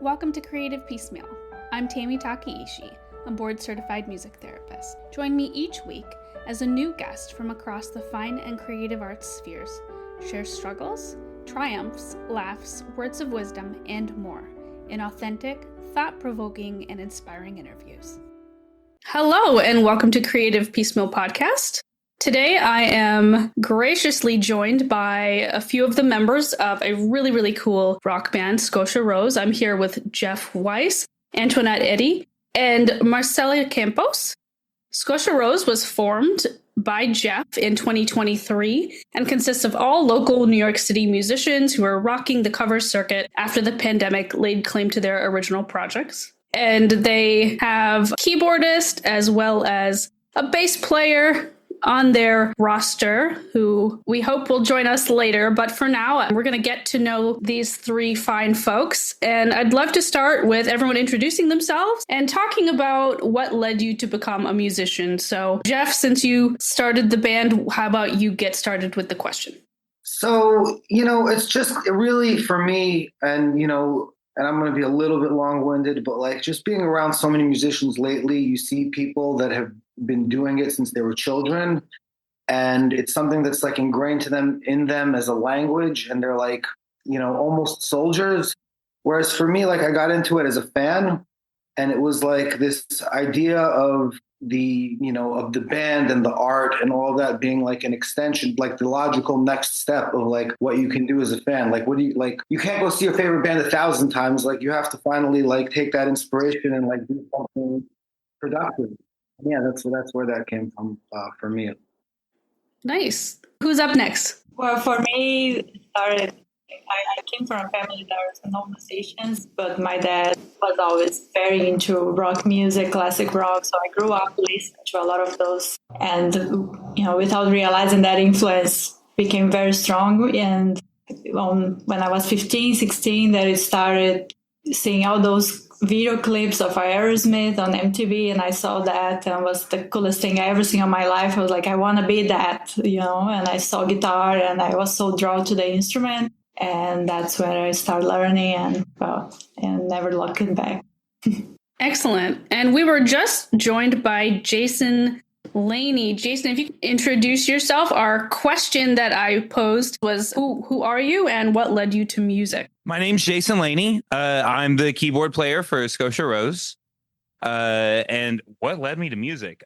Welcome to Creative Piecemeal. I'm Tammy Takaishi, a board-certified music therapist. Join me each week as a new guest from across the fine and creative arts spheres shares struggles, triumphs, laughs, words of wisdom, and more in authentic, thought-provoking, and inspiring interviews. Hello, and welcome to Creative Piecemeal Podcast. Today, I am graciously joined by a few of the members of a really cool rock band, Scotia Rose. I'm here with Jeff Weiss, Antoinette Eddy, and Marcela Campos. Scotia Rose was formed by Jeff in 2023 and consists of all local New York City musicians who are rocking the cover circuit after the pandemic laid claim to their original projects. And they have a keyboardist as well as a bass player on their roster who we hope will join us later. But for now, we're going to get to know these three fine folks. And I'd love to start with everyone introducing themselves and talking about what led you to become a musician. So Jeff, since you started the band, how about you get started with the question? So, it's just really for me, and I'm going to be a little bit long-winded, but like just being around so many musicians lately, you see people that have been doing it since they were children, and it's something that's like ingrained in them as a language, and they're like, almost soldiers. Whereas for me, like I got into it as a fan, and it was like this idea of the band and the art and all that being like an extension, like the logical next step of like what you can do as a fan. Like, what do you like? You can't go see your favorite band 1,000 times. Like, you have to finally like take that inspiration and like do something productive. Yeah, that's where that came from for me. Nice. Who's up next? Well, for me, it started. I came from a family that was no musicians, but my dad was always very into rock music, classic rock. So I grew up listening to a lot of those, and without realizing that influence became very strong. And when I was 15, 16, that it started seeing all those video clips of Aerosmith on MTV, and I saw that, and it was the coolest thing I ever seen in my life. I was like, I want to be that, and I saw guitar, and I was so drawn to the instrument, and that's when I started learning, and never looking back. Excellent. And we were just joined by Jason Laney. Jason, if you could introduce yourself. Our question that I posed was, who are you and what led you to music? My name's Jason Laney. I'm the keyboard player for Scotia Rose. And what led me to music?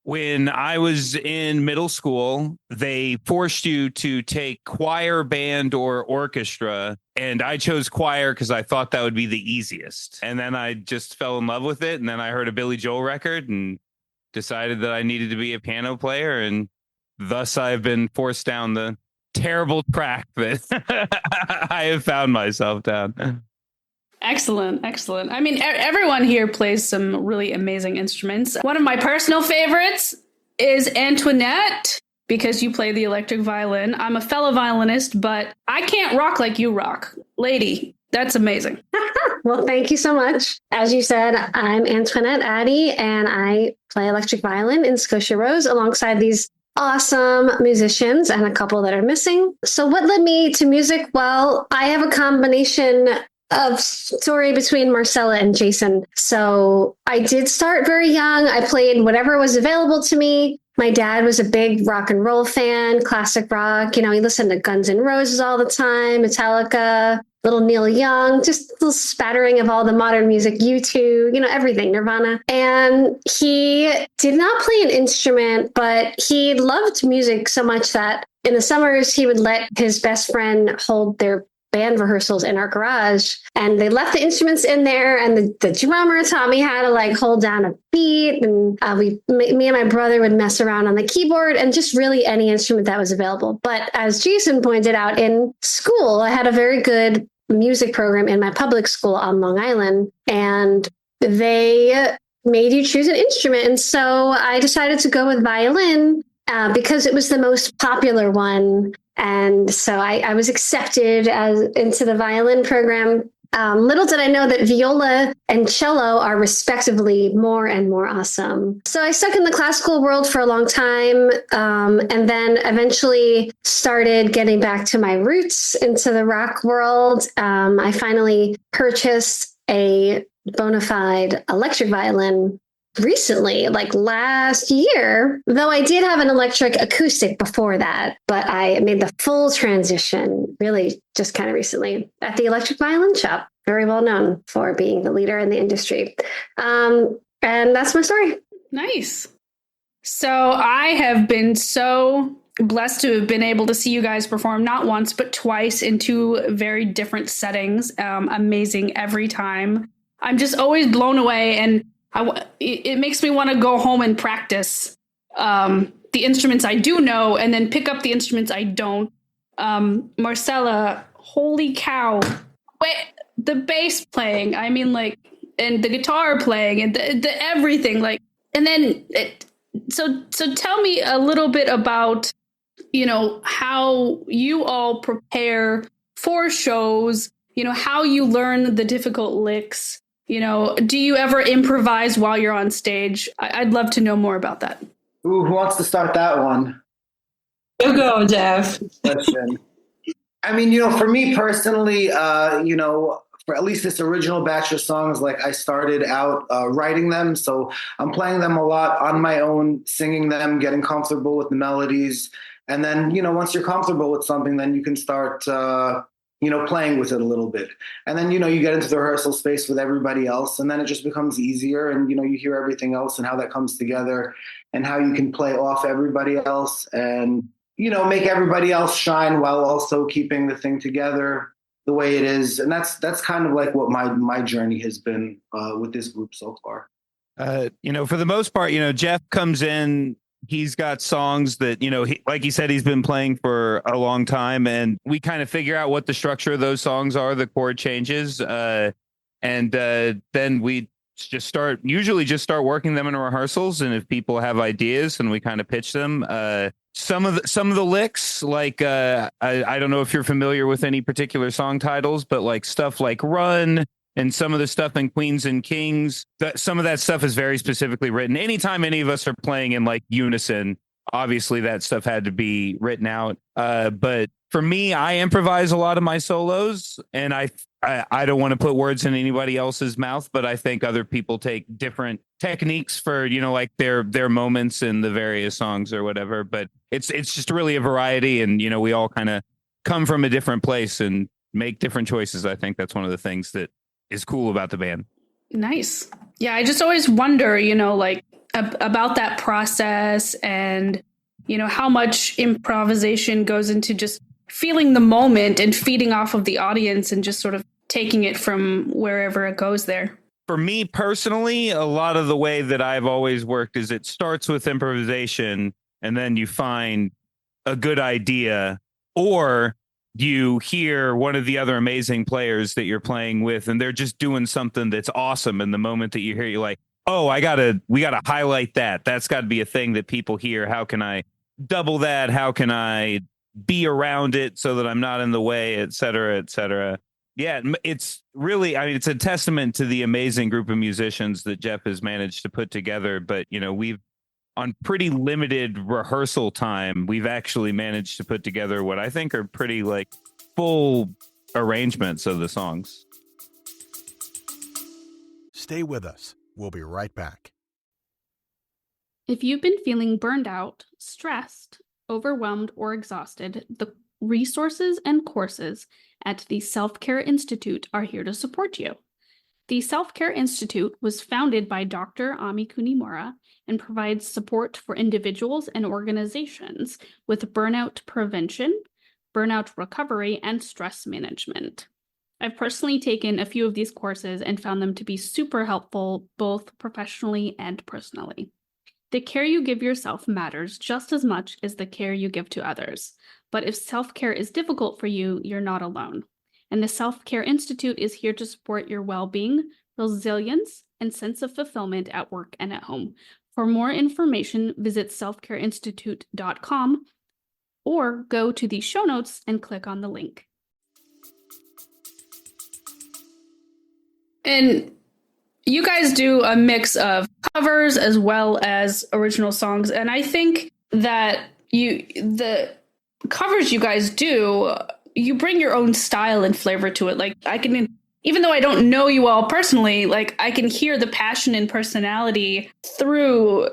When I was in middle school, they forced you to take choir, band, or orchestra. And I chose choir because I thought that would be the easiest. And then I just fell in love with it. And then I heard a Billy Joel record and decided that I needed to be a piano player. And thus I've been forced down the terrible track that I have found myself down. Excellent. I mean, everyone here plays some really amazing instruments. One of my personal favorites is Antoinette, because you play the electric violin. I'm a fellow violinist, but I can't rock like you rock. Lady, that's amazing. Well, thank you so much. As you said, I'm Antoinette Eddy, and I play electric violin in Scotia Rose alongside these awesome musicians and a couple that are missing. So what led me to music? Well, I have a combination of story between Marcela and Jason. So I did start very young. I played whatever was available to me. My dad was a big rock and roll fan, classic rock. He listened to Guns N' Roses all the time, Metallica, little Neil Young, just a little spattering of all the modern music, U2, everything, Nirvana. And he did not play an instrument, but he loved music so much that in the summers, he would let his best friend hold their band rehearsals in our garage, and they left the instruments in there, and the drummer taught me how to like hold down a beat, and me and my brother would mess around on the keyboard and just really any instrument that was available. But as Jason pointed out, in school I had a very good music program in my public school on Long Island, and they made you choose an instrument, and so I decided to go with violin because it was the most popular one. And so I was accepted into the violin program Little did I know that viola and cello are respectively more and more awesome. So I stuck in the classical world for a long time, and then eventually started getting back to my roots into the rock world. I finally purchased a bona fide electric violin recently, like last year, though I did have an electric acoustic before that, but I made the full transition really just kind of recently at the electric violin shop, very well known for being the leader in the industry. And that's my story. Nice. So I have been so blessed to have been able to see you guys perform not once, but twice in two very different settings. Amazing every time. I'm just always blown away, and it makes me want to go home and practice the instruments I do know and then pick up the instruments I don't. Marcella, holy cow. Wait, the bass playing, I mean, like, and the guitar playing and the everything, like, and then so tell me a little bit about, you know, how you all prepare for shows, you know, how you learn the difficult licks. You know, do you ever improvise while you're on stage? I'd love to know more about that. Ooh, who wants to start that one? You go, Jeff. Question. I mean, you know, for me personally, you know, for at least this original batch of songs, like I started out writing them. So I'm playing them a lot on my own, singing them, getting comfortable with the melodies. And then, you know, once you're comfortable with something, then you can start, you know, playing with it a little bit. And then, you know, you get into the rehearsal space with everybody else, and then it just becomes easier. And, you know, you hear everything else and how that comes together and how you can play off everybody else and, you know, make everybody else shine while also keeping the thing together the way it is. And that's kind of like what my journey has been with this group so far. You know, for the most part, you know, Jeff comes in, he's got songs that, you know, like he said, he's been playing for a long time, and we kind of figure out what the structure of those songs are, the chord changes. And then we usually just start working them in rehearsals. And if people have ideas, and we kind of pitch them, some of the licks, like, I don't know if you're familiar with any particular song titles, but like stuff like Run, and some of the stuff in Queens and Kings, some of that stuff is very specifically written. Anytime any of us are playing in like unison, obviously that stuff had to be written out. But for me, I improvise a lot of my solos, and I don't want to put words in anybody else's mouth, but I think other people take different techniques for, you know, like their moments in the various songs or whatever. But it's just really a variety, and, you know, we all kind of come from a different place and make different choices. I think that's one of the things that is cool about the band. Nice. Yeah, I just always wonder, you know, like about that process, and, you know, how much improvisation goes into just feeling the moment and feeding off of the audience and just sort of taking it from wherever it goes there. For me personally, a lot of the way that I've always worked is it starts with improvisation, and then you find a good idea, or you hear one of the other amazing players that you're playing with, and they're just doing something that's awesome. And the moment that you hear, you're like, oh, we gotta highlight that. That's got to be a thing that people hear. How can I double that? How can I be around it so that I'm not in the way, et cetera, et cetera. Yeah, it's really, I mean, it's a testament to the amazing group of musicians that Jeff has managed to put together. But, you know, on pretty limited rehearsal time, we've actually managed to put together what I think are pretty like full arrangements of the songs. Stay with us. We'll be right back. If you've been feeling burned out, stressed, overwhelmed, or exhausted, the resources and courses at the Self-Care Institute are here to support you. The Self-Care Institute was founded by Dr. Ami Kunimura and provides support for individuals and organizations with burnout prevention, burnout recovery, and stress management. I've personally taken a few of these courses and found them to be super helpful, both professionally and personally. The care you give yourself matters just as much as the care you give to others. But if self-care is difficult for you, you're not alone. And the Self-Care Institute is here to support your well-being, resilience, and sense of fulfillment at work and at home. For more information, visit selfcareinstitute.com or go to the show notes and click on the link. And you guys do a mix of covers as well as original songs. And I think that the covers you guys do, you bring your own style and flavor to it. Like I can, even though I don't know you all personally, like I can hear the passion and personality through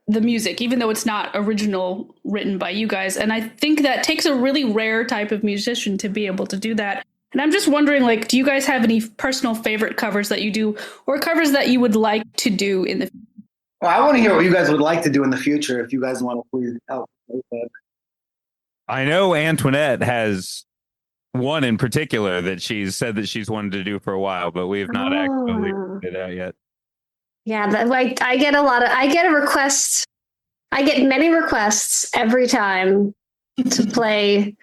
the music, even though it's not original written by you guys. And I think that takes a really rare type of musician to be able to do that. And I'm just wondering, like, do you guys have any personal favorite covers that you do or covers that you would like to do in the future? Well, I want to hear what you guys would like to do in the future. If you guys want to please help. I know Antoinette has one in particular that she's said that she's wanted to do for a while, but we have not actually figured it out yet. Yeah, like I get a request. I get many requests every time to play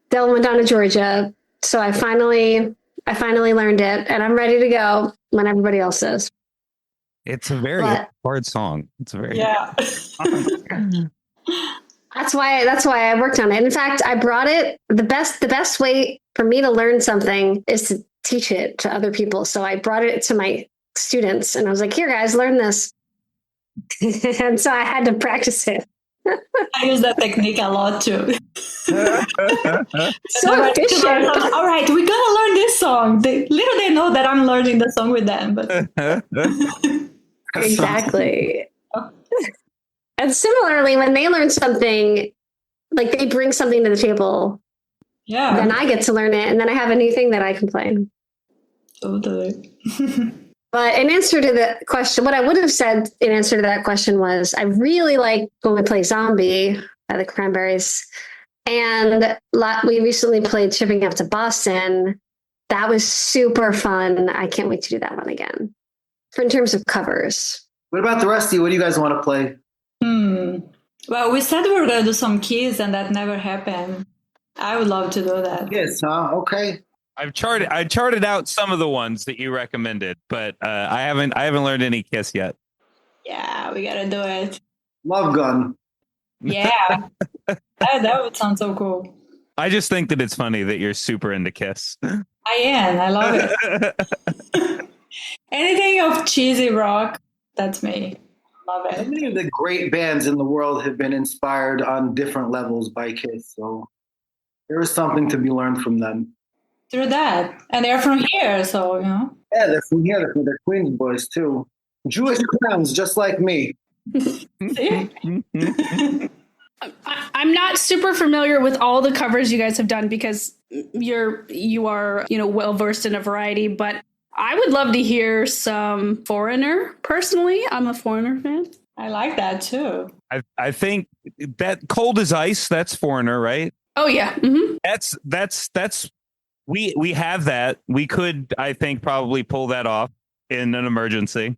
Del Madonna, Georgia. So I finally learned it, and I'm ready to go when everybody else is. It's a very hard song. It's a very That's why I worked on it. In fact, I brought it. The best way for me to learn something is to teach it to other people. So I brought it to my students, and I was like, "Here, guys, learn this." And so I had to practice it. I use that technique a lot too. So efficient. All right, we're gonna learn this song. Little they know that I'm learning the song with them, but Exactly. And similarly, when they learn something, like they bring something to the table, then I get to learn it, and then I have a new thing that I can play. Totally. But in answer to the question, what I would have said in answer to that question was, I really like when we play Zombie by the Cranberries. And we recently played Shipping Up to Boston. That was super fun. I can't wait to do that one again. In terms of covers. What about the rest of you? What do you guys want to play? Well, we said we were going to do some keys, and that never happened. I would love to do that. Yes, huh? Okay. I charted out some of the ones that you recommended, but I haven't learned any Kiss yet. Yeah, we gotta do it. Love Gun. Yeah, that would sound so cool. I just think that it's funny that you're super into Kiss. I am. I love it. Anything of cheesy rock, that's me. Love it. Many of the great bands in the world have been inspired on different levels by Kiss, so there is something to be learned from them. Through that. And they're from here, so, you know. Yeah, they're from here. They're Queens boys, too. Jewish crowns, just like me. I'm not super familiar with all the covers you guys have done because you are well versed in a variety, but I would love to hear some Foreigner. Personally, I'm a Foreigner fan. I like that too. I think that Cold as Ice, that's Foreigner, right? Oh yeah. Mm-hmm. That's we have that. We could, I think, probably pull that off in an emergency.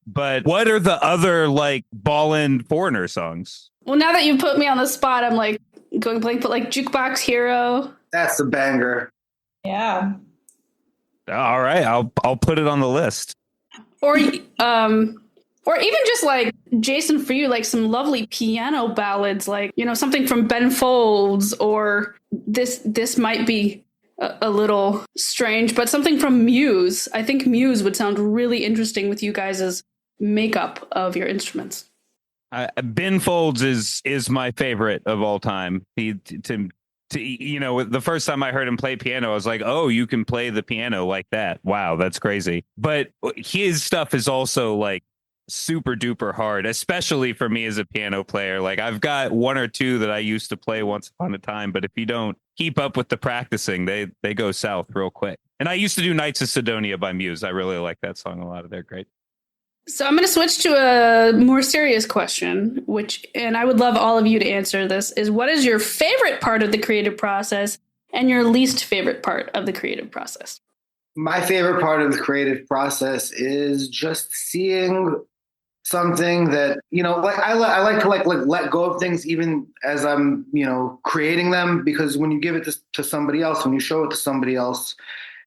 But what are the other like ballin' Foreigner songs? Well, now that you put me on the spot, I'm like going blank. But like Jukebox Hero. That's a banger. Yeah. All right, I'll put it on the list. Or even just like Jason, for you, like some lovely piano ballads, like something from Ben Folds, or this might be a little strange, but something from Muse. I think Muse would sound really interesting with you guys' makeup of your instruments. Ben Folds is my favorite of all time. The first time I heard him play piano, I was like, oh, you can play the piano like that. Wow, that's crazy. But his stuff is also like super duper hard, especially for me as a piano player. Like I've got one or two that I used to play once upon a time, but if you don't keep up with the practicing, they go south real quick. And I used to do Knights of Sidonia by Muse. I really like that song a lot. They're great. So I'm going to switch to a more serious question, and I would love all of you to answer this, is what is your favorite part of the creative process and your least favorite part of the creative process? My favorite part of the creative process is just seeing something that, like I like to let go of things even as I'm, creating them, because when you give it to somebody else, when you show it to somebody else,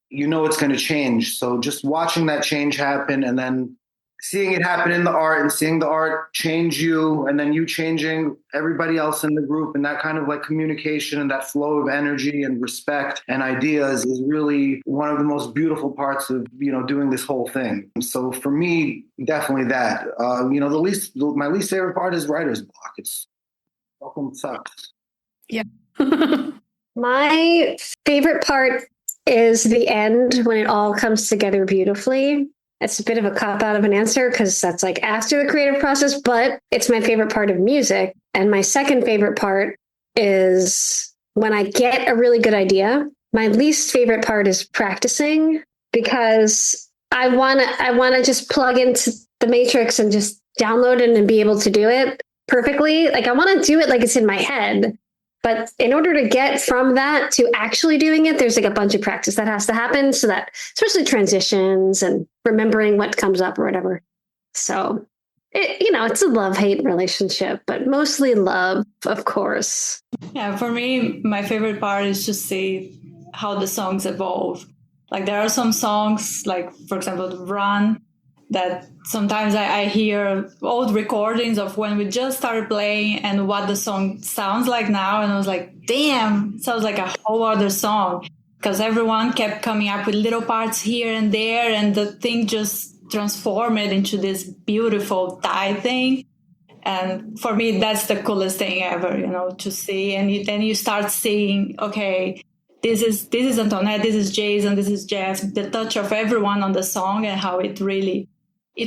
it's going to change. So just watching that change happen and then seeing it happen in the art and seeing the art change you and then you changing everybody else in the group, and that kind of like communication and that flow of energy and respect and ideas is really one of the most beautiful parts of, doing this whole thing. So for me, definitely that. My least favorite part is writer's block. It's fucking sucks. Yeah. My favorite part is the end when it all comes together beautifully. It's a bit of a cop out of an answer because that's like after the creative process, but it's my favorite part of music. And my second favorite part is when I get a really good idea. My least favorite part is practicing because I want to just plug into the matrix and just download it and be able to do it perfectly. Like I want to do it like it's in my head. But in order to get from that to actually doing it, there's like a bunch of practice that has to happen so that, especially transitions and remembering what comes up or whatever. So, it's a love-hate relationship, but mostly love, of course. Yeah, for me, my favorite part is to see how the songs evolve. Like there are some songs, like for example, Run, that sometimes I hear old recordings of when we just started playing and what the song sounds like now. And I was like, damn, it sounds like a whole other song. Because everyone kept coming up with little parts here and there. And the thing just transformed it into this beautiful Thai thing. And for me, that's the coolest thing ever, to see. And then you start seeing, okay, this is Antoinette, this is Jason, this is Jeff, the touch of everyone on the song and how it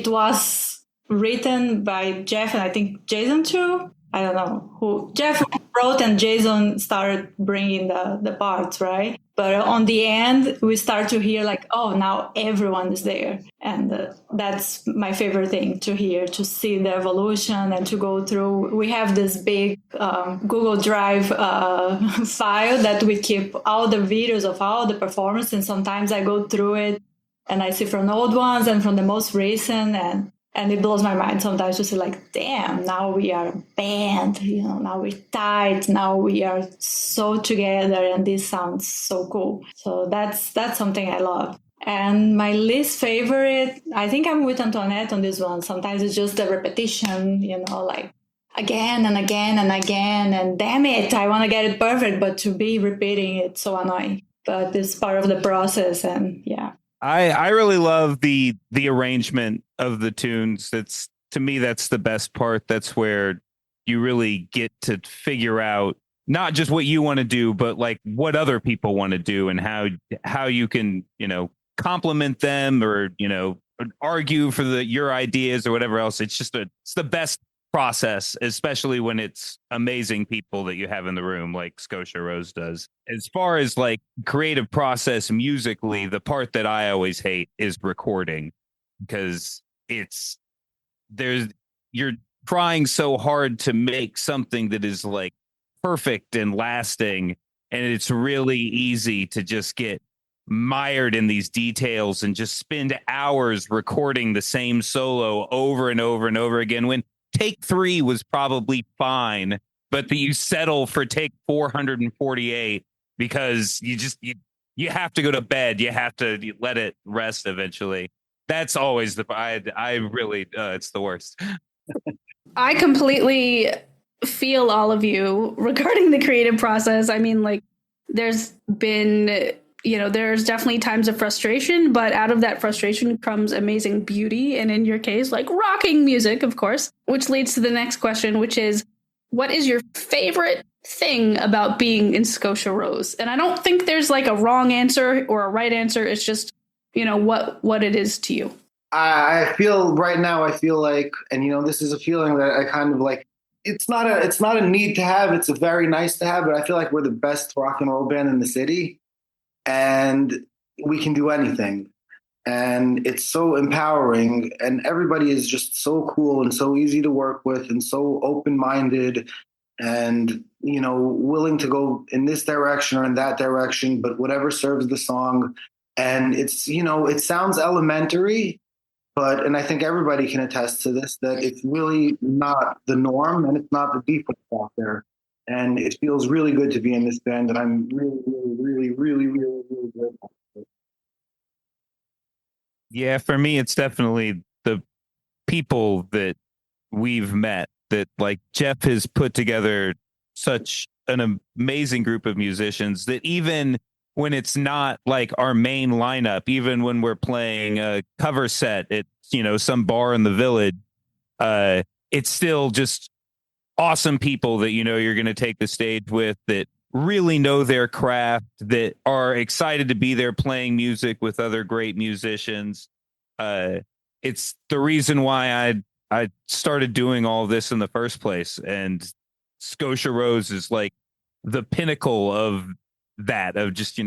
was written by Jeff and I think Jason too. I don't know who Jeff wrote and Jason started bringing the parts, right? But on the end, we start to hear like, oh, now everyone is there. And that's my favorite thing to hear, to see the evolution and to go through. We have this big Google Drive file that we keep all the videos of all the performances. And sometimes I go through it and I see from old ones and from the most recent, and it blows my mind sometimes to see like, damn, now we are a band, now we're tight, now we are so together, and this sounds so cool. So that's something I love. And my least favorite, I think I'm with Antoinette on this one. Sometimes it's just the repetition, like again and again and again, and damn it, I want to get it perfect, but to be repeating it's so annoying. But it's part of the process, and yeah. I really love the arrangement of the tunes. To me, that's the best part. That's where you really get to figure out not just what you want to do, but like what other people want to do and how you can, compliment them or, argue for your ideas or whatever else. It's the best process, especially when it's amazing people that you have in the room like Scotia Rose does. As far as like creative process musically, the part that I always hate is recording, because you're trying so hard to make something that is like perfect and lasting, and it's really easy to just get mired in these details and just spend hours recording the same solo over and over and over again when take 3 was probably fine, but that you settle for take 448 because you have to go to bed. You have to let it rest eventually. That's always I really, it's the worst. I completely feel all of you regarding the creative process. I mean, like there's been, there's definitely times of frustration, but out of that frustration comes amazing beauty. And in your case, like rocking music, of course, which leads to the next question, which is, what is your favorite thing about being in Scotia Rose? And I don't think there's like a wrong answer or a right answer. It's just, what it is to you. I feel right now, like, and this is a feeling that I kind of like, it's not a need to have, it's a very nice to have, but I feel like we're the best rock and roll band in the city. And we can do anything. And it's so empowering. And everybody is just so cool and so easy to work with and so open-minded and, willing to go in this direction or in that direction, but whatever serves the song. And it's, it sounds elementary, and I think everybody can attest to this, that it's really not the norm and it's not the default out there. And it feels really good to be in this band, and I'm really, really, really, really, really, really grateful. Yeah, for me, it's definitely people that we've met, that like Jeff has put together such an amazing group of musicians that even when it's not like our main lineup, even when we're playing a cover set at, some bar in the village, it's still just awesome people that, you're going to take the stage with, that really know their craft, that are excited to be there playing music with other great musicians. It's the reason why I started doing all this in the first place. And Scotia Rose is like the pinnacle of that, of just,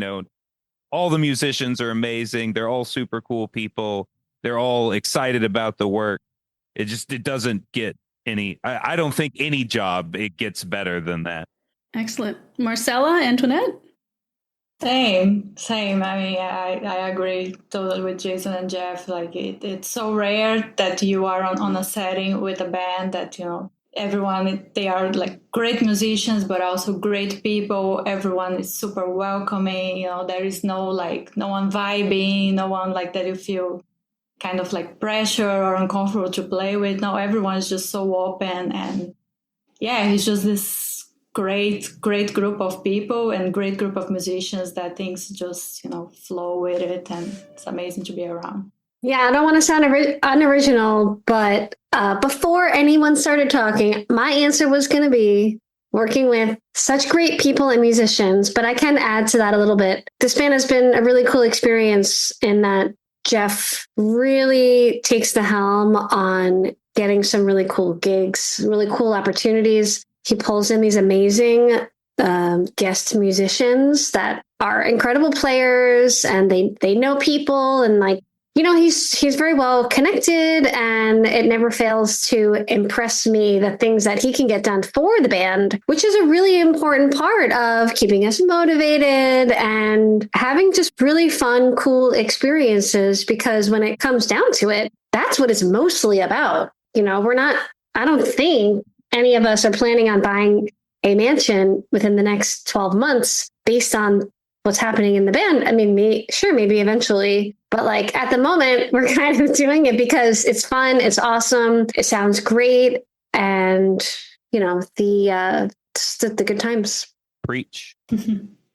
all the musicians are amazing. They're all super cool people. They're all excited about the work. It doesn't get I don't think any job, it gets better than that. Excellent. Marcella, Antoinette? Same. I mean, I agree totally with Jason and Jeff. Like it's so rare that you are on a setting with a band that, everyone, they are like great musicians, but also great people. Everyone is super welcoming. There is no one vibing, no one like that you feel kind of like pressure or uncomfortable to play with. No, everyone is just so open, and yeah, it's just this great group of people and great group of musicians that things just, flow with it, and it's amazing to be around. Yeah, I don't want to sound unoriginal, but before anyone started talking, my answer was going to be working with such great people and musicians, but I can add to that a little bit. This band has been a really cool experience in that Jeff really takes the helm on getting some really cool gigs, really cool opportunities. He pulls in these amazing guest musicians that are incredible players, and they know people, and he's very well connected, and it never fails to impress me the things that he can get done for the band, which is a really important part of keeping us motivated and having just really fun, cool experiences. Because when it comes down to it, that's what it's mostly about. I don't think any of us are planning on buying a mansion within the next 12 months based on what's happening in the band. I mean, maybe eventually, but like at the moment, we're kind of doing it because it's fun, it's awesome, it sounds great, and the good times. Preach.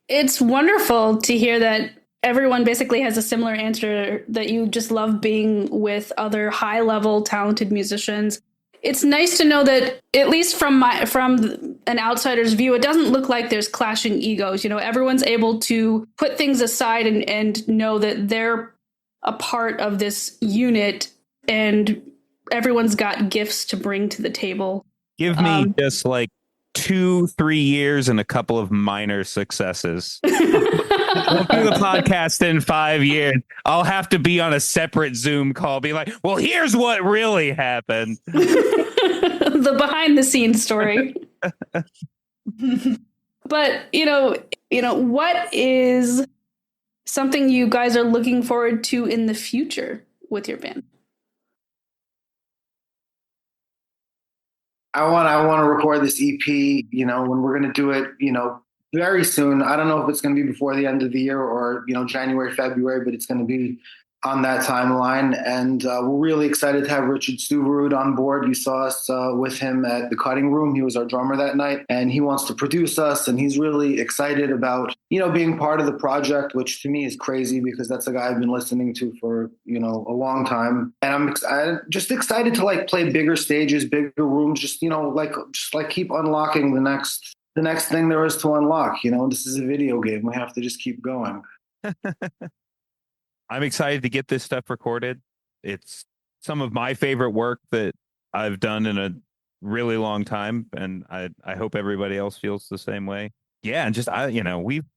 It's wonderful to hear that everyone basically has a similar answer, that you just love being with other high-level talented musicians. It's nice to know that, at least from an outsider's view, it doesn't look like there's clashing egos. Everyone's able to put things aside and know that they're a part of this unit, and everyone's got gifts to bring to the table. Give me just like 2-3 years and a couple of minor successes. We'll do the podcast in 5 years. I'll have to be on a separate Zoom call, be like, well, here's what really happened. The behind the scenes story. But, what is something you guys are looking forward to in the future with your band? I want to record this EP, when we're going to do it, very soon. I don't know if it's going to be before the end of the year or, January, February, but it's going to be on that timeline. And we're really excited to have Richard Stuverud on board. You saw us with him at the Cutting Room. He was our drummer that night, and he wants to produce us. And he's really excited about, being part of the project, which to me is crazy because that's a guy I've been listening to for, a long time. And I'm just excited to play bigger stages, bigger rooms, just keep unlocking the next thing there is to unlock. This is a video game. We have to just keep going. I'm excited to get this stuff recorded. It's some of my favorite work that I've done in a really long time, and I hope everybody else feels the same way. Yeah, and just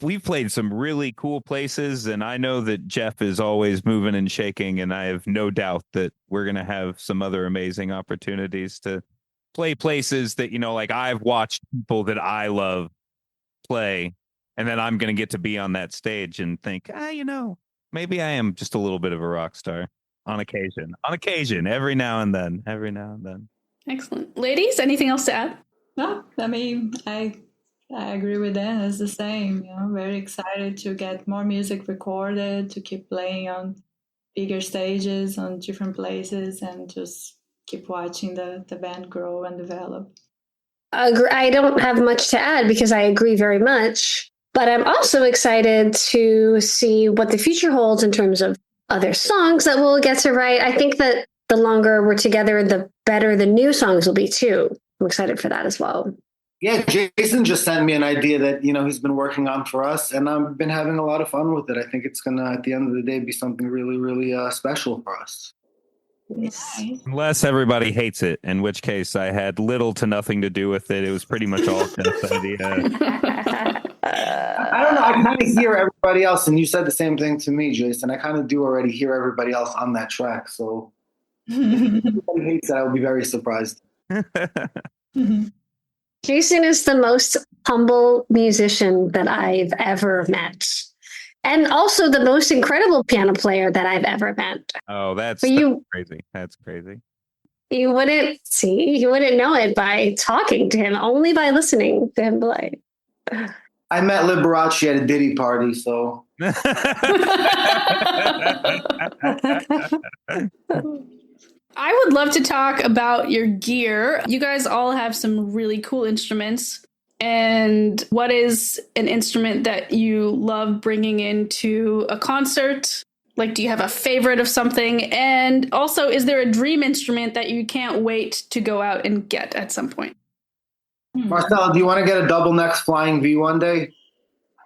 we've played some really cool places, and I know that Jeff is always moving and shaking, and I have no doubt that we're gonna have some other amazing opportunities to play places that I've watched people that I love play, and then I'm gonna get to be on that stage and think, maybe I am just a little bit of a rock star on occasion, every now and then. Excellent. Ladies, anything else to add? No, I mean, I agree with that. It's the same, very excited to get more music recorded, to keep playing on bigger stages, on different places, and just keep watching the band grow and develop. I don't have much to add because I agree very much, but I'm also excited to see what the future holds in terms of other songs that we'll get to write. I think that the longer we're together, the better the new songs will be too. I'm excited for that as well. Yeah, Jason just sent me an idea that, he's been working on for us, and I've been having a lot of fun with it. I think it's going to, at the end of the day, be something really, really special for us. Nice. Unless everybody hates it, in which case I had little to nothing to do with it. It was pretty much all Jeff's idea. I don't know. I kind of hear everybody else, and you said the same thing to me, Jason. I kind of do already hear everybody else on that track. So if everybody hates it, I would be very surprised. Jason is the most humble musician that I've ever met. And also the most incredible piano player that I've ever met. Oh, that's crazy. That's crazy. You wouldn't know it by talking to him, only by listening to him play. I met Liberace at a Diddy party, so. I would love to talk about your gear. You guys all have some really cool instruments. And what is an instrument that you love bringing into a concert? Like, do you have a favorite of something? And also, is there a dream instrument that you can't wait to go out and get at some point? Marcella, do you want to get a double necks flying V one day?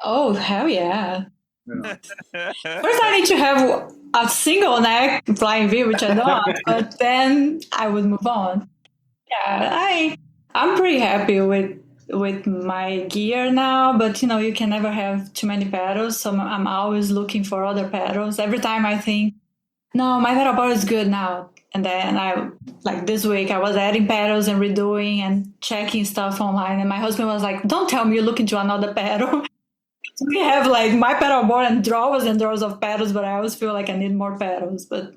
Oh, hell yeah. First, I need to have a single neck flying V, which I don't, but then I would move on. Yeah, I'm pretty happy with my gear now, but you can never have too many pedals, so I'm always looking for other pedals. Every time I think, no, my pedal board is good now, and then this week I was adding pedals and redoing and checking stuff online, and my husband was like, don't tell me you're looking to another pedal. We have my pedal board and drawers of pedals, but I always feel like I need more pedals. But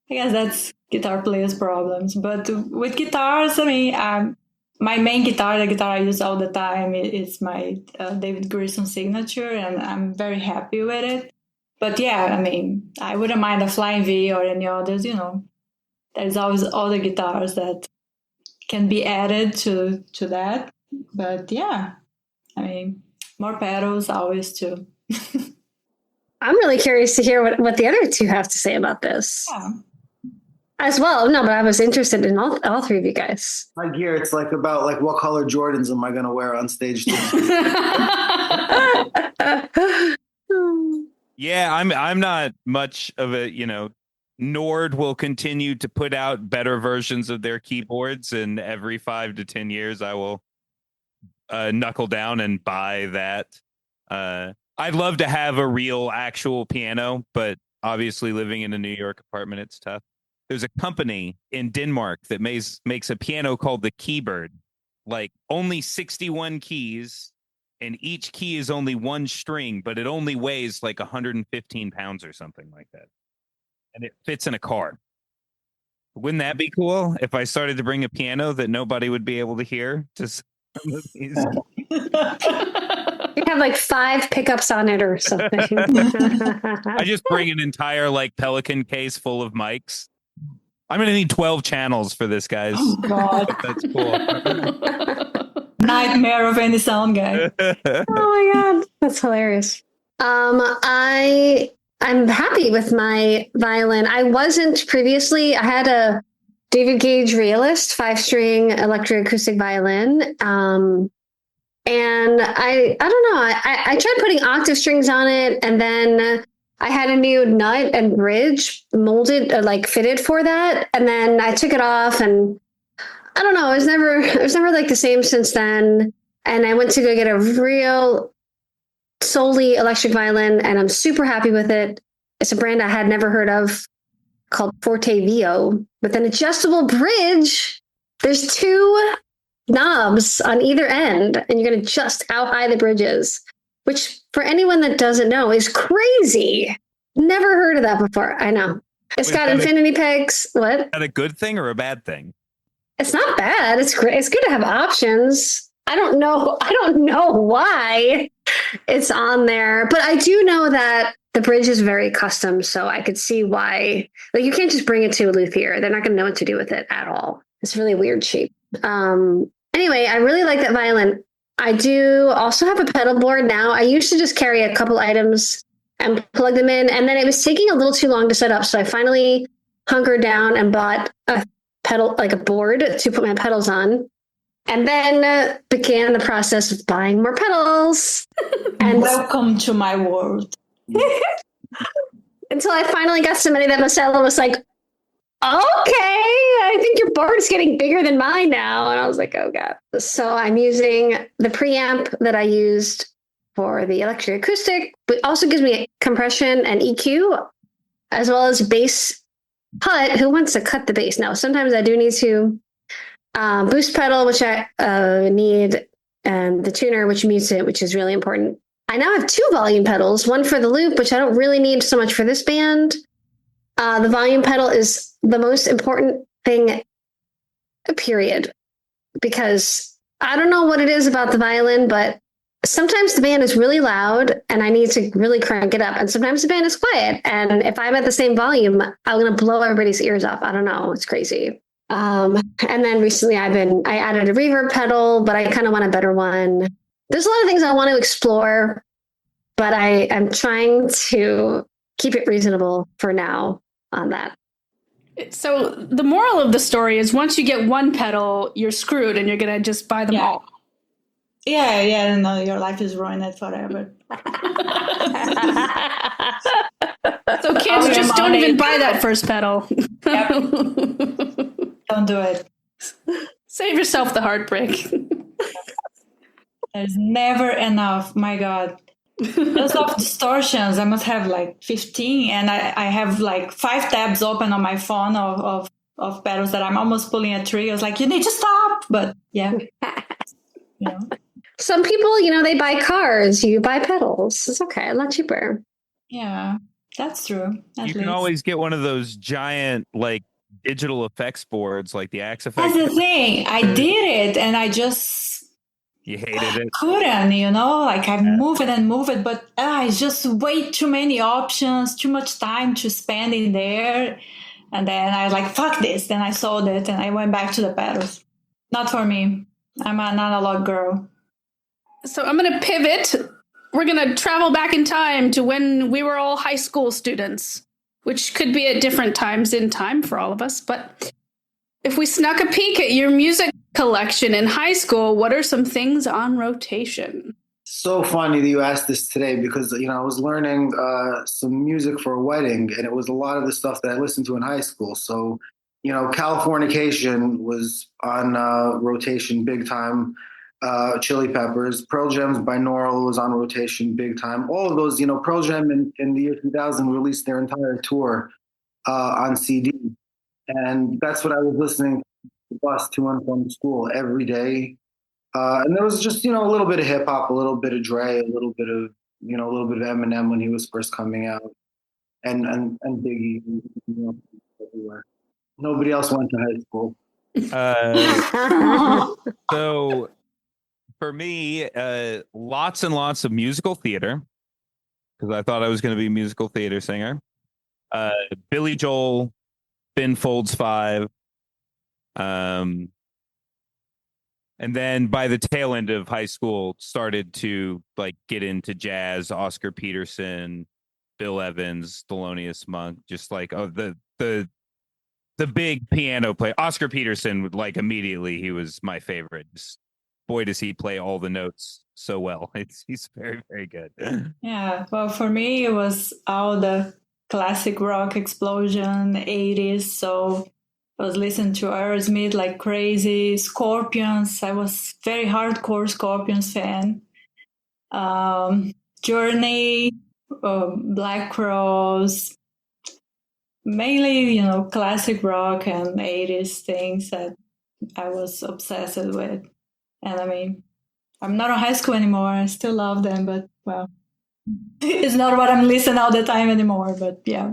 I guess that's guitar players' problems. But with guitars, my main guitar, the guitar I use all the time, is my David Grissom signature, and I'm very happy with it. But yeah, I wouldn't mind a Flying V or any others. There's always other guitars that can be added to that. But yeah, more pedals always too. I'm really curious to hear what the other two have to say about this. Yeah. As well. No, but I was interested in all three of you guys. My gear, it's about what color Jordans am I going to wear on stage? Yeah, I'm not much of a, Nord will continue to put out better versions of their keyboards, and every 5 to 10 years I will knuckle down and buy that. I'd love to have a real actual piano, but obviously living in a New York apartment, it's tough. There's a company in Denmark that makes a piano called the Keybird, only 61 keys, and each key is only one string, but it only weighs 115 pounds or something like that. And it fits in a car. Wouldn't that be cool if I started to bring a piano that nobody would be able to hear? You have 5 pickups on it or something. I just bring an entire Pelican case full of mics. I'm going to need 12 channels for this, guys. Oh, God. That's cool. Nightmare of any sound guy. Oh, my God. That's hilarious. I'm happy with my violin. I wasn't previously. I had a David Gage Realist 5-string electroacoustic violin. And I don't know. I tried putting octave strings on it, and then I had a new nut and bridge molded, fitted for that. And then I took it off, and I don't know. It was never the same since then. And I went to go get a real solely electric violin, and I'm super happy with it. It's a brand I had never heard of called Forte Vio with an adjustable bridge. There's 2 knobs on either end, and you can adjust how high the bridge is, which for anyone that doesn't know is crazy. Never heard of that before. I know. It's got infinity pegs. What? Is that a good thing or a bad thing? It's not bad. It's great. It's good to have options. I don't know why it's on there, but I do know that the bridge is very custom, so I could see why. Like, you can't just bring it to a luthier; they're not going to know what to do with it at all. It's really weird shape. Anyway, I really like that violin. I do also have a pedal board now. I used to just carry a couple items and plug them in, and then it was taking a little too long to set up. So I finally hunkered down and bought a pedal, like a board to put my pedals on, and then began the process of buying more pedals. And welcome to my world. Until I finally got so many that Marcella was like, okay, I think your board is getting bigger than mine now. And I was like, oh God. So I'm using the preamp that I used for the electric acoustic, but also gives me compression and EQ, as well as bass cut. Who wants to cut the bass? Now, sometimes I do need to boost pedal, which I need, and the tuner, which mutes it, which is really important. I now have 2 volume pedals, one for the loop, which I don't really need so much for this band. The volume pedal is the most important thing, period, because I don't know what it is about the violin, but sometimes the band is really loud and I need to really crank it up. And sometimes the band is quiet. And if I'm at the same volume, I'm going to blow everybody's ears off. I don't know. It's crazy. And then recently I added a reverb pedal, but I kind of want a better one. There's a lot of things I want to explore, but I am trying to keep it reasonable for now on that. So the moral of the story is once you get one pedal, you're screwed and you're going to just buy them all. Yeah, no, your life is ruined forever. So kids, just don't even buy that first pedal. Yep. Don't do it. Save yourself the heartbreak. There's never enough. My God. Those of distortions, I must have like 15, and I have like 5 tabs open on my phone of pedals that I'm almost pulling a trigger. I was like, you need to stop. But yeah. Some people, they buy cars. You buy pedals. It's okay. A lot cheaper. Yeah, that's true. You can always get one of those giant, like, digital effects boards, like the Axe effects. That's the thing. I did it, and I just... You hated it? Couldn't, like I move it, but it's just way too many options, too much time to spend in there. And then I was like, fuck this. Then I sold it and I went back to the pedals. Not for me. I'm an analog girl. So I'm going to pivot. We're going to travel back in time to when we were all high school students, which could be at different times in time for all of us. But if we snuck a peek at your music collection in high school, what are some things on rotation? So funny that you asked this today because, I was learning some music for a wedding, and it was a lot of the stuff that I listened to in high school. So, Californication was on rotation big time. Chili Peppers, Pearl Jam's Binaural was on rotation big time. All of those, Pearl Jam in the year 2000 released their entire tour on CD. And that's what I was listening to the bus to and from school every day. And there was just, a little bit of hip hop, a little bit of Dre, a little bit of Eminem when he was first coming out, and Biggie, everywhere. Nobody else went to high school. So for me, lots and lots of musical theater, because I thought I was going to be a musical theater singer. Billy Joel, Ben Folds 5. And then by the tail end of high school, started to get into jazz, Oscar Peterson, Bill Evans, Thelonious Monk, just the big piano player. Oscar Peterson would immediately, he was my favorite. Just, boy, does he play all the notes so well. He's very, very good. Yeah, well, for me, it was all the classic rock explosion, 80s. So I was listening to Aerosmith like crazy, Scorpions. I was very hardcore Scorpions fan. Journey, Black Crowes, mainly, classic rock and 80s things that I was obsessed with. And I mean, I'm not in high school anymore. I still love them, but well, it's not what I'm listening all the time anymore, but yeah.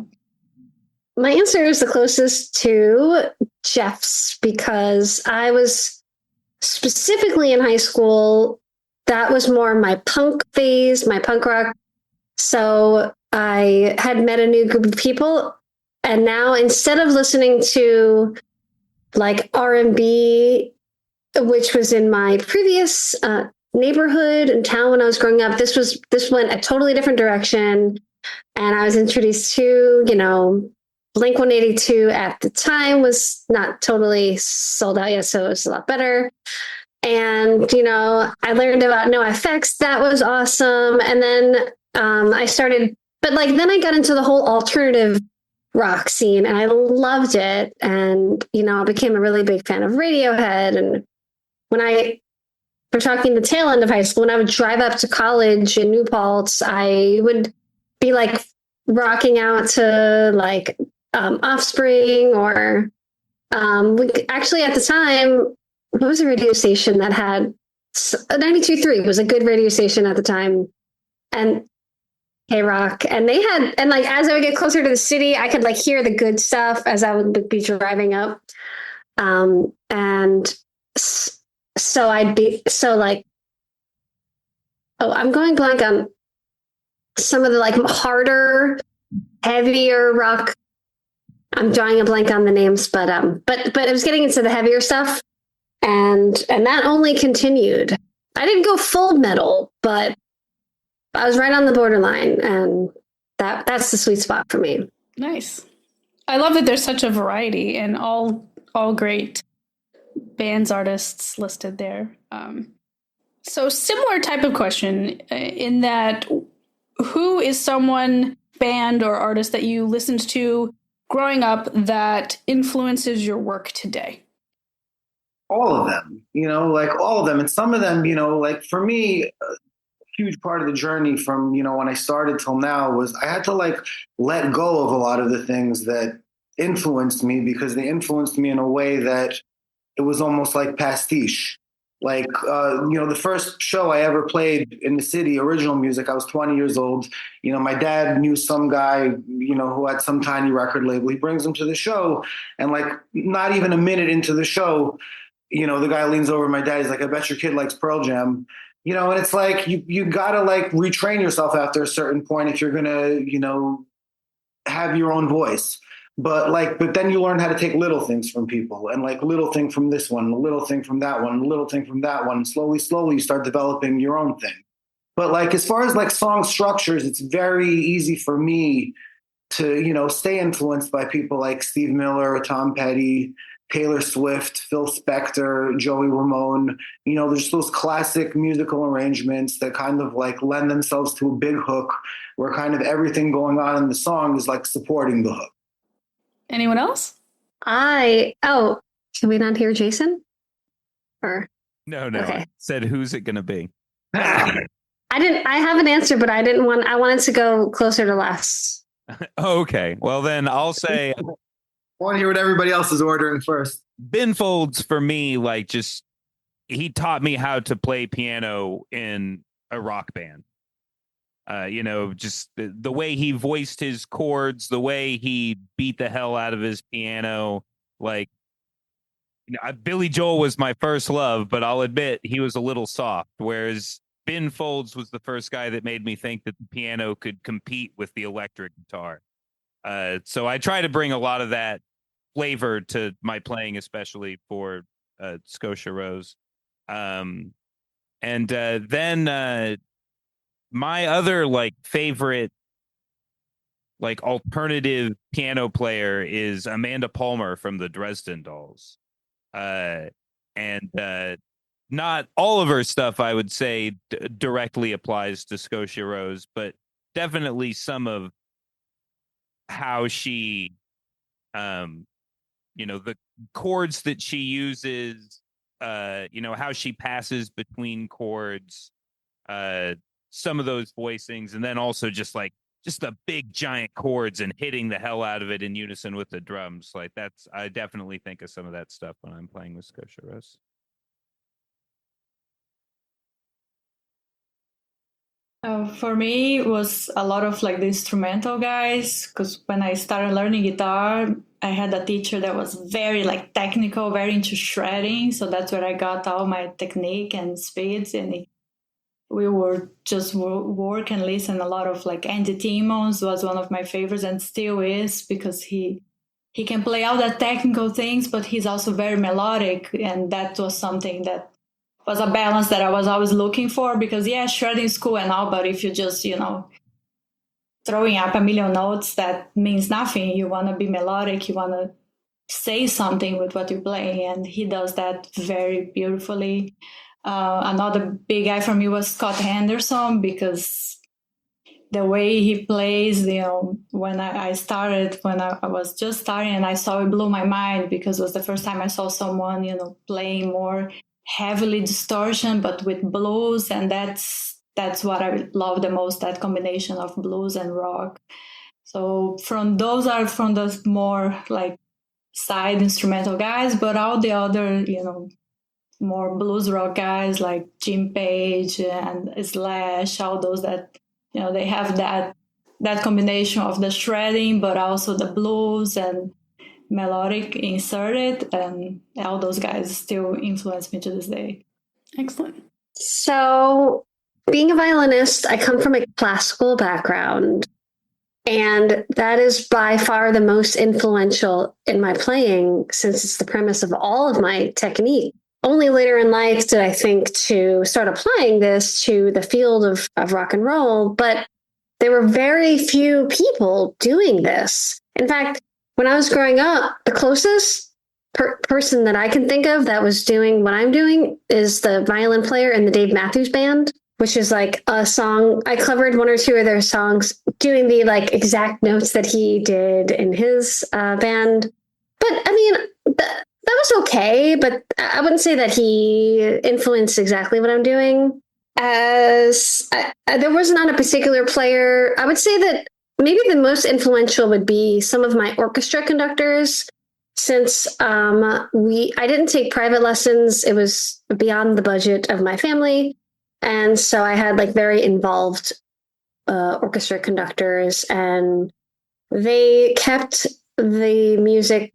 My answer is the closest to Jeff's because I was specifically in high school. That was more my punk phase, my punk rock. So I had met a new group of people, and now instead of listening to like R&B, which was in my previous neighborhood and town when I was growing up, this went a totally different direction. And I was introduced to, Blink 182 at the time was not totally sold out yet, so it was a lot better. And, I learned about NoFX. That was awesome. And then I started, but then I got into the whole alternative rock scene and I loved it. And, I became a really big fan of Radiohead. And we're talking the tail end of high school, when I would drive up to college in New Paltz, I would be rocking out to Offspring or actually at the time, what was a radio station that had 92.3 was a good radio station at the time, and K-Rock, and they had, and as I would get closer to the city, I could hear the good stuff as I would be driving up, and so I'd be I'm going blank on some of the harder, heavier rock. I'm drawing a blank on the names, but it was getting into the heavier stuff, and that only continued. I didn't go full metal, but I was right on the borderline, and that's the sweet spot for me. Nice. I love that there's such a variety and all great bands, artists listed there. So similar type of question in that, who is someone, band or artist that you listened to growing up that influences your work today? All of them, all of them. And some of them, for me, a huge part of the journey from, when I started till now was I had to let go of a lot of the things that influenced me, because they influenced me in a way that it was almost like pastiche. The first show I ever played in the city, original music, I was 20 years old. My dad knew some guy, who had some tiny record label. He brings him to the show, and not even a minute into the show, the guy leans over my dad. He's like, "I bet your kid likes Pearl Jam." And it's you gotta retrain yourself after a certain point if you're gonna, have your own voice. But then you learn how to take little things from people, and little thing from this one, a little thing from that one, a little thing from that one. Slowly, you start developing your own thing. But as far as song structures, it's very easy for me to, stay influenced by people like Steve Miller, Tom Petty, Taylor Swift, Phil Spector, Joey Ramone. There's those classic musical arrangements that kind of lend themselves to a big hook, where kind of everything going on in the song is supporting the hook. Anyone else? Can we not hear Jason? Or No. Okay. I said, who's it going to be? I have an answer, but I wanted to go closer to last. Okay. Well, then I'll say, I want to hear what everybody else is ordering first. Ben Folds, for me, he taught me how to play piano in a rock band. Just the way he voiced his chords, the way he beat the hell out of his piano. Billy Joel was my first love, but I'll admit he was a little soft, whereas Ben Folds was the first guy that made me think that the piano could compete with the electric guitar. So I try to bring a lot of that flavor to my playing, especially for Scotia Rose. And then my other favorite alternative piano player is Amanda Palmer from the Dresden Dolls. And not all of her stuff, I would say, directly applies to Scotia Rose, but definitely some of how she, the chords that she uses, how she passes between chords, some of those voicings, and then also just the big giant chords and hitting the hell out of it in unison with the drums. I definitely think of some of that stuff when I'm playing with Scotia Rose. For me, it was a lot of the instrumental guys, because when I started learning guitar, I had a teacher that was very technical, very into shredding. So that's where I got all my technique and speeds, and we were just work and listen a lot of like Andy Timmons was one of my favorites and still is, because he can play all the technical things, but he's also very melodic. And that was something that was a balance that I was always looking for, because yeah, shredding is cool and all, but if you just, throwing up a million notes, that means nothing. You want to be melodic. You want to say something with what you play. And he does that very beautifully. Another big guy for me was Scott Henderson, because the way he plays, when I was just starting and I saw it, blew my mind, because it was the first time I saw someone, playing more heavily distortion, but with blues. And that's what I love the most, that combination of blues and rock. So from those more like side instrumental guys, but all the other, more blues rock guys like Jim Page and Slash, all those that, they have that combination of the shredding, but also the blues and melodic inserted, and all those guys still influence me to this day. Excellent. So, being a violinist, I come from a classical background, and that is by far the most influential in my playing, since it's the premise of all of my technique. Only later in life did I think to start applying this to the field of rock and roll, but there were very few people doing this. In fact, when I was growing up, the closest person that I can think of that was doing what I'm doing is the violin player in the Dave Matthews Band, which is like a song. I covered one or two of their songs doing the like exact notes that he did in his band. But I mean, that was okay, but I wouldn't say that he influenced exactly what I'm doing. There was not a particular player. I would say that maybe the most influential would be some of my orchestra conductors, since I didn't take private lessons. It was beyond the budget of my family. And so I had like very involved orchestra conductors, and they kept the music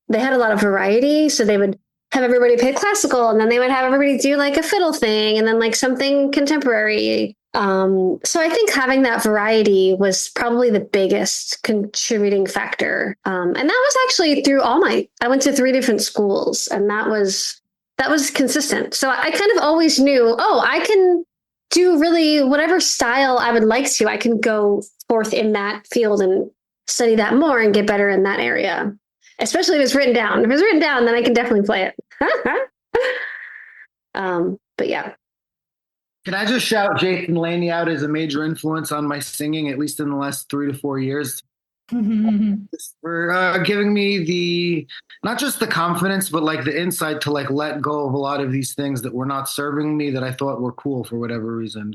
they had a lot of variety. So they would have everybody play classical, and then they would have everybody do like a fiddle thing, and then like something contemporary. So I think having that variety was probably the biggest contributing factor. And that was actually through I went to 3 different schools, and that was consistent. So I kind of always knew, I can do really whatever style I would like to. I can go forth in that field and study that more and get better in that area, especially if it's written down. If it's written down, then I can definitely play it. But yeah. Can I just shout Jason Laney out as a major influence on my singing, at least in the last 3 to 4 years? For giving me not just the confidence, but like the insight to like let go of a lot of these things that were not serving me, that I thought were cool for whatever reason.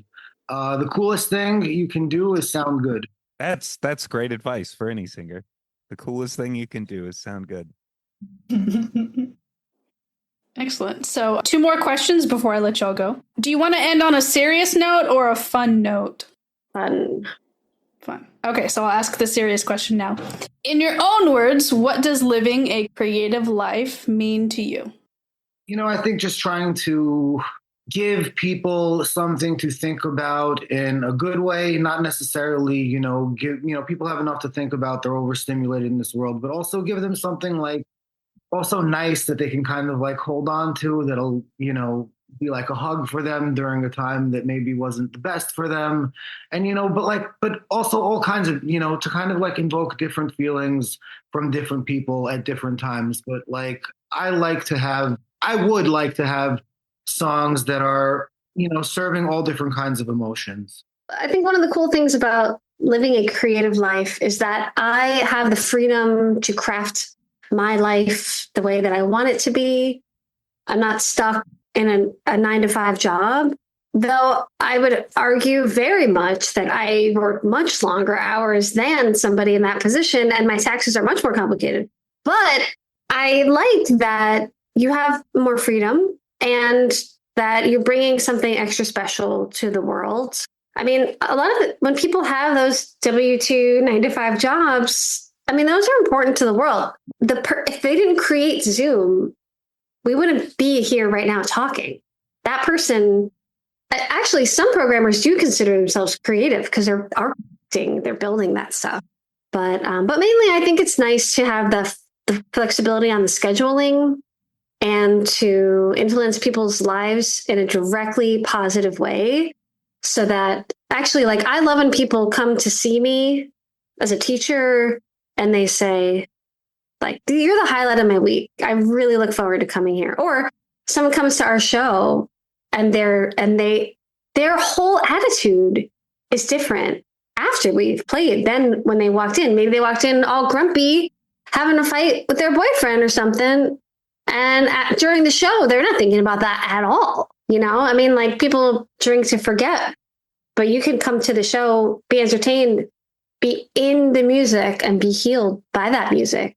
The coolest thing you can do is sound good. That's great advice for any singer. The coolest thing you can do is sound good. Excellent. So 2 more questions before I let y'all go. Do you want to end on a serious note or a fun note? Fun. Okay, so I'll ask the serious question now. In your own words, what does living a creative life mean to you? I think just trying to give people something to think about in a good way, not necessarily, people have enough to think about. They're overstimulated in this world, but also give them something like also nice that they can kind of like hold on to, that'll, be like a hug for them during a time that maybe wasn't the best for them. And, but also all kinds of, to kind of like invoke different feelings from different people at different times. But like, I would like to have songs that are, serving all different kinds of emotions. I think one of the cool things about living a creative life is that I have the freedom to craft my life the way that I want it to be. I'm not stuck in a 9-to-5 job, though I would argue very much that I work much longer hours than somebody in that position, and my taxes are much more complicated. But I like that you have more freedom and that you're bringing something extra special to the world. I mean, a lot of it, when people have those W-2 9-to-5 jobs, I mean, those are important to the world. If they didn't create Zoom, we wouldn't be here right now talking. That person Actually, some programmers do consider themselves creative because they're architecting, they're building that stuff. But mainly, I think it's nice to have the flexibility on the scheduling and to influence people's lives in a directly positive way. So that actually, like, I love when people come to see me as a teacher and they say, like, you're the highlight of my week. I really look forward to coming here. Or someone comes to our show and their whole attitude is different after we've played than when they walked in. Maybe they walked in all grumpy, having a fight with their boyfriend or something. And during the show, they're not thinking about that at all. You know, I mean, like, people drink to forget, but you can come to the show, be entertained, be in the music and be healed by that music.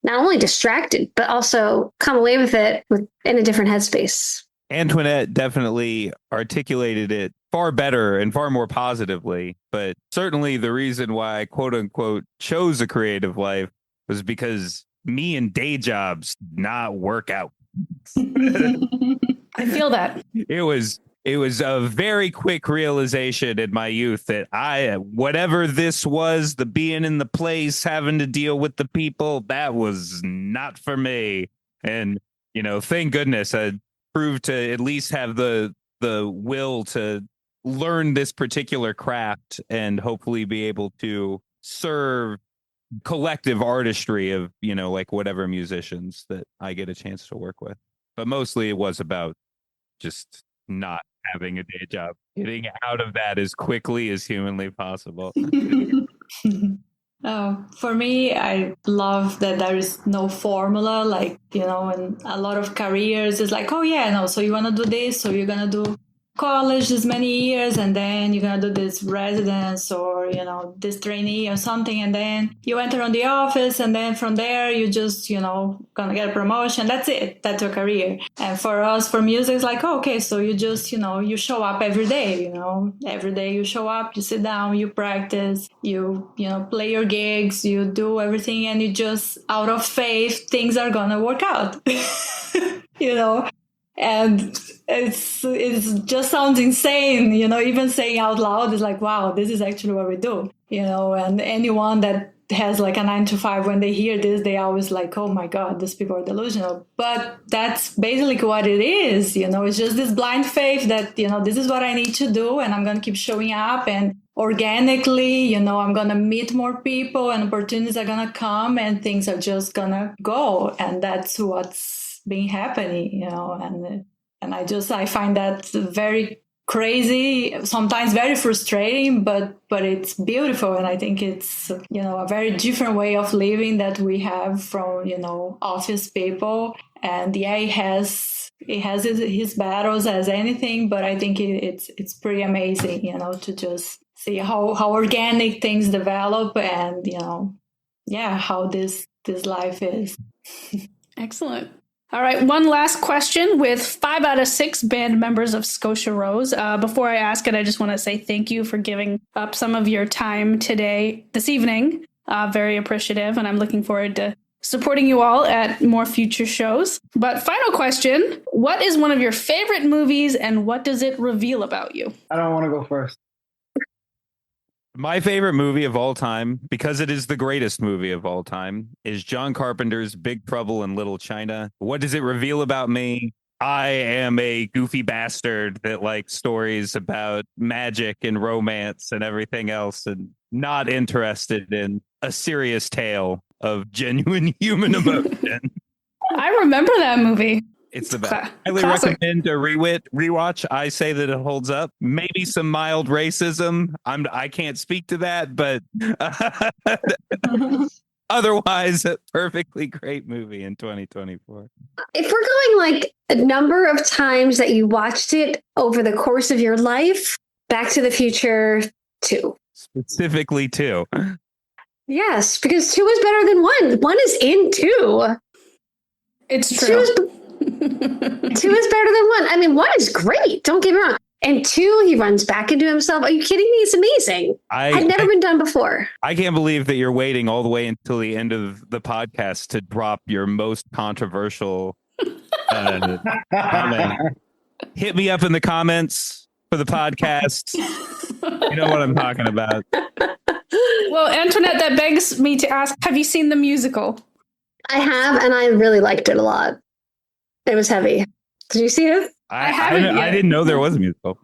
Not only distracted, but also come away with it in a different headspace. Antoinette definitely articulated it far better and far more positively. But certainly the reason why I, quote unquote, chose a creative life was because me and day jobs did not work out. I feel that. It was a very quick realization in my youth that whatever this was, the being in the place, having to deal with the people, that was not for me. And, you know, thank goodness I proved to at least have the will to learn this particular craft and hopefully be able to serve collective artistry of, you know, like whatever musicians that I get a chance to work with. But mostly it was about just not having a day job, getting out of that as quickly as humanly possible. Oh, for me, I love that there is no formula, like, you know, and a lot of careers is like, oh yeah, no, so you want to do this, so you're going to do college this many years, and then you're going to do this residence or, you know, this trainee or something, and then you enter on the office, and then from there you just, you know, going to get a promotion. That's it. That's your career. And for us, for music, it's like, oh, okay, so you just, you know, you show up every day, you know, every day you show up, you sit down, you practice, you know, play your gigs, you do everything, and you just, out of faith, things are going to work out, you know. And it just sounds insane, you know, even saying out loud is like, wow, this is actually what we do, you know. And anyone that has like a 9 to 5, when they hear this, they always like, oh my God, these people are delusional. But that's basically what it is, you know. It's just this blind faith that, you know, this is what I need to do, and I'm going to keep showing up, and organically, you know, I'm going to meet more people and opportunities are going to come and things are just going to go. And that's what's been happening, you know. And I find that very crazy, sometimes very frustrating, but it's beautiful. And I think it's, you know, a very different way of living that we have from, you know, office people. And yeah, it has his battles as anything, but I think it's pretty amazing, you know, to just see how organic things develop, and, you know, yeah, how this life is. Excellent. All right, one last question with 5 out of 6 band members of Scotia Rose. Before I ask it, I just want to say thank you for giving up some of your time this evening. Very appreciative, and I'm looking forward to supporting you all at more future shows. But final question, what is one of your favorite movies, and what does it reveal about you? I don't want to go first. My favorite movie of all time, because it is the greatest movie of all time, is John Carpenter's Big Trouble in Little China. What does it reveal about me? I am a goofy bastard that likes stories about magic and romance and everything else, and not interested in a serious tale of genuine human emotion. I remember that movie. It's the best. I highly recommend a rewatch. I say that it holds up. Maybe some mild racism. I can't speak to that, but otherwise, a perfectly great movie in 2024. If we're going like a number of times that you watched it over the course of your life, Back to the Future 2. Specifically 2. Yes, because 2 is better than 1. 1 is in 2. It's true. 2 is better than 1. I mean, 1 is great. Don't get me wrong. And 2, he runs back into himself. Are you kidding me? It's amazing. I'd never been done before. I can't believe that you're waiting all the way until the end of the podcast to drop your most controversial comment. Hit me up in the comments. for the podcast. You know what I'm talking about. Well, Antoinette, that begs me to ask, have you seen the musical? I have, and I really liked it a lot. It was heavy. Did you see it? I didn't know there was a musical.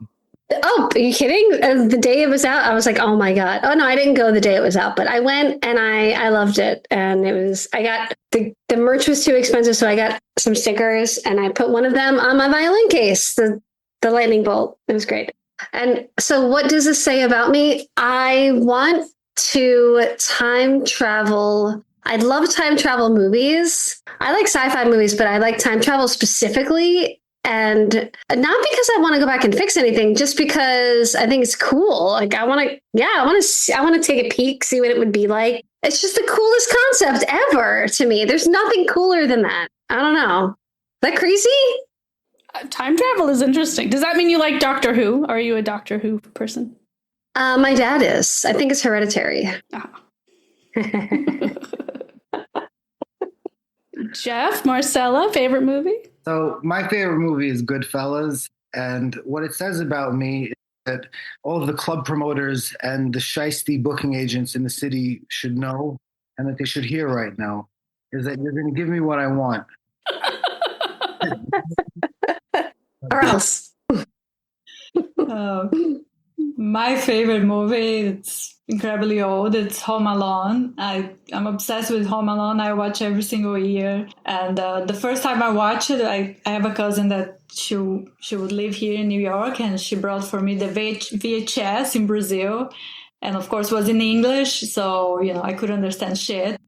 Oh, are you kidding? The day it was out, I was like, oh my God. Oh no, I didn't go the day it was out, but I went and I loved it. And I got the merch was too expensive. So I got some stickers and I put one of them on my violin case, the lightning bolt. It was great. And so what does this say about me? I want to time travel. I love time travel movies. I like sci-fi movies, but I like time travel specifically. And not because I want to go back and fix anything, just because I think it's cool. Like I want to take a peek, see what it would be like. It's just the coolest concept ever to me. There's nothing cooler than that. I don't know. Is that crazy? Time travel is interesting. Does that mean you like Doctor Who? Are you a Doctor Who person? My dad is. I think it's hereditary. Jeff, Marcella, favorite movie? So my favorite movie is Goodfellas. And what it says about me is that all of the club promoters and the shiesty booking agents in the city should know, and that they should hear right now, is that you're going to give me what I want. Or else. My favorite movie, it's incredibly old. It's Home Alone. I'm obsessed with Home Alone. I watch every single year. And the first time I watched it, I have a cousin that she would live here in New York, and she brought for me the VHS in Brazil. And of course, it was in English, so I couldn't understand shit.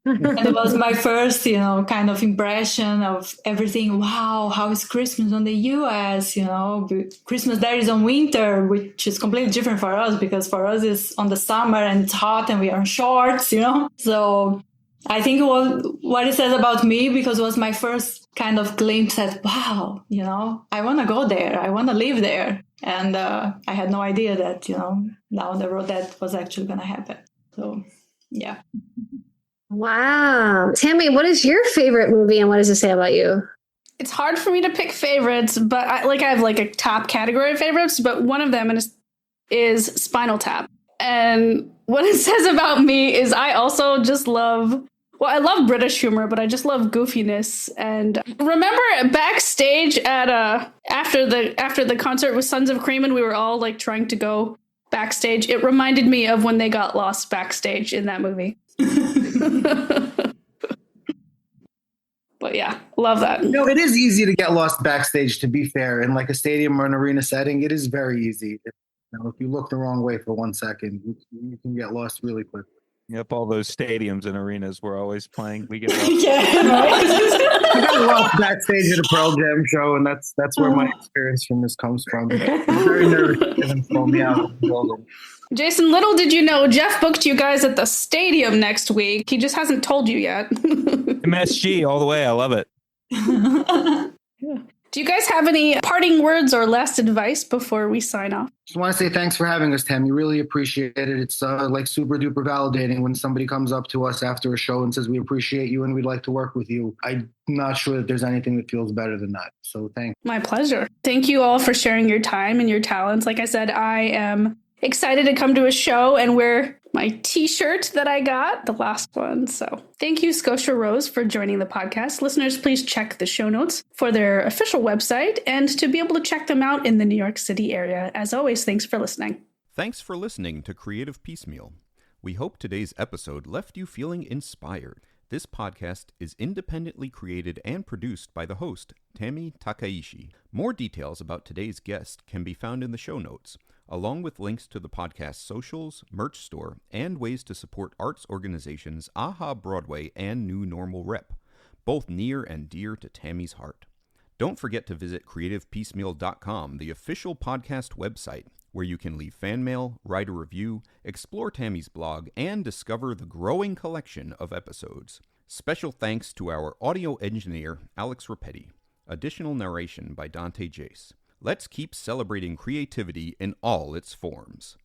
And it was my first, kind of impression of everything. Wow, how is Christmas on the US? Christmas there is on winter, which is completely different for us, because for us it's on the summer and it's hot and we are in shorts, So I think what it says about me, because it was my first kind of glimpse at, wow, I want to go there. I want to live there. And I had no idea that, down the road that was actually going to happen. So, yeah. Wow. Tammy, what is your favorite movie and what does it say about you? It's hard for me to pick favorites, but I have like a top category of favorites, but one of them is Spinal Tap. And what it says about me is I also just love British humor, but I just love goofiness. And remember backstage at after the concert with Sons of Cream, and we were all like trying to go backstage. It reminded me of when they got lost backstage in that movie. But yeah, love that. It is easy to get lost backstage, to be fair. In like a stadium or an arena setting, it is very easy. If you look the wrong way for 1 second, you can get lost really quickly. Yep, all those stadiums and arenas we're always playing. We get lost. I got lost backstage at a Pearl Jam show, and that's where my experience from this comes from. I'm very nervous to them throw me out of the building. Jason, little did you know, Jeff booked you guys at the stadium next week. He just hasn't told you yet. MSG all the way. I love it. Yeah. Do you guys have any parting words or last advice before we sign off? Just want to say thanks for having us, Tammy. Really appreciate it. It's like super duper validating when somebody comes up to us after a show and says, we appreciate you and we'd like to work with you. I'm not sure that there's anything that feels better than that. So thanks. My pleasure. Thank you all for sharing your time and your talents. Like I said, I am excited to come to a show and wear my t-shirt that I got, the last one. So thank you, Scotia Rose, for joining the podcast. Listeners, please check the show notes for their official website and to be able to check them out in the New York City area. As always, thanks for listening. Thanks for listening to Creative Piecemeal. We hope today's episode left you feeling inspired. This podcast is independently created and produced by the host, Tammy Takaishi. More details about today's guest can be found in the show notes, along with links to the podcast's socials, merch store, and ways to support arts organizations AHA Broadway and New Normal Rep, both near and dear to Tammy's heart. Don't forget to visit creativepiecemeal.com, the official podcast website, where you can leave fan mail, write a review, explore Tammy's blog, and discover the growing collection of episodes. Special thanks to our audio engineer, Alex Repetti. Additional narration by Dante Jace. Let's keep celebrating creativity in all its forms.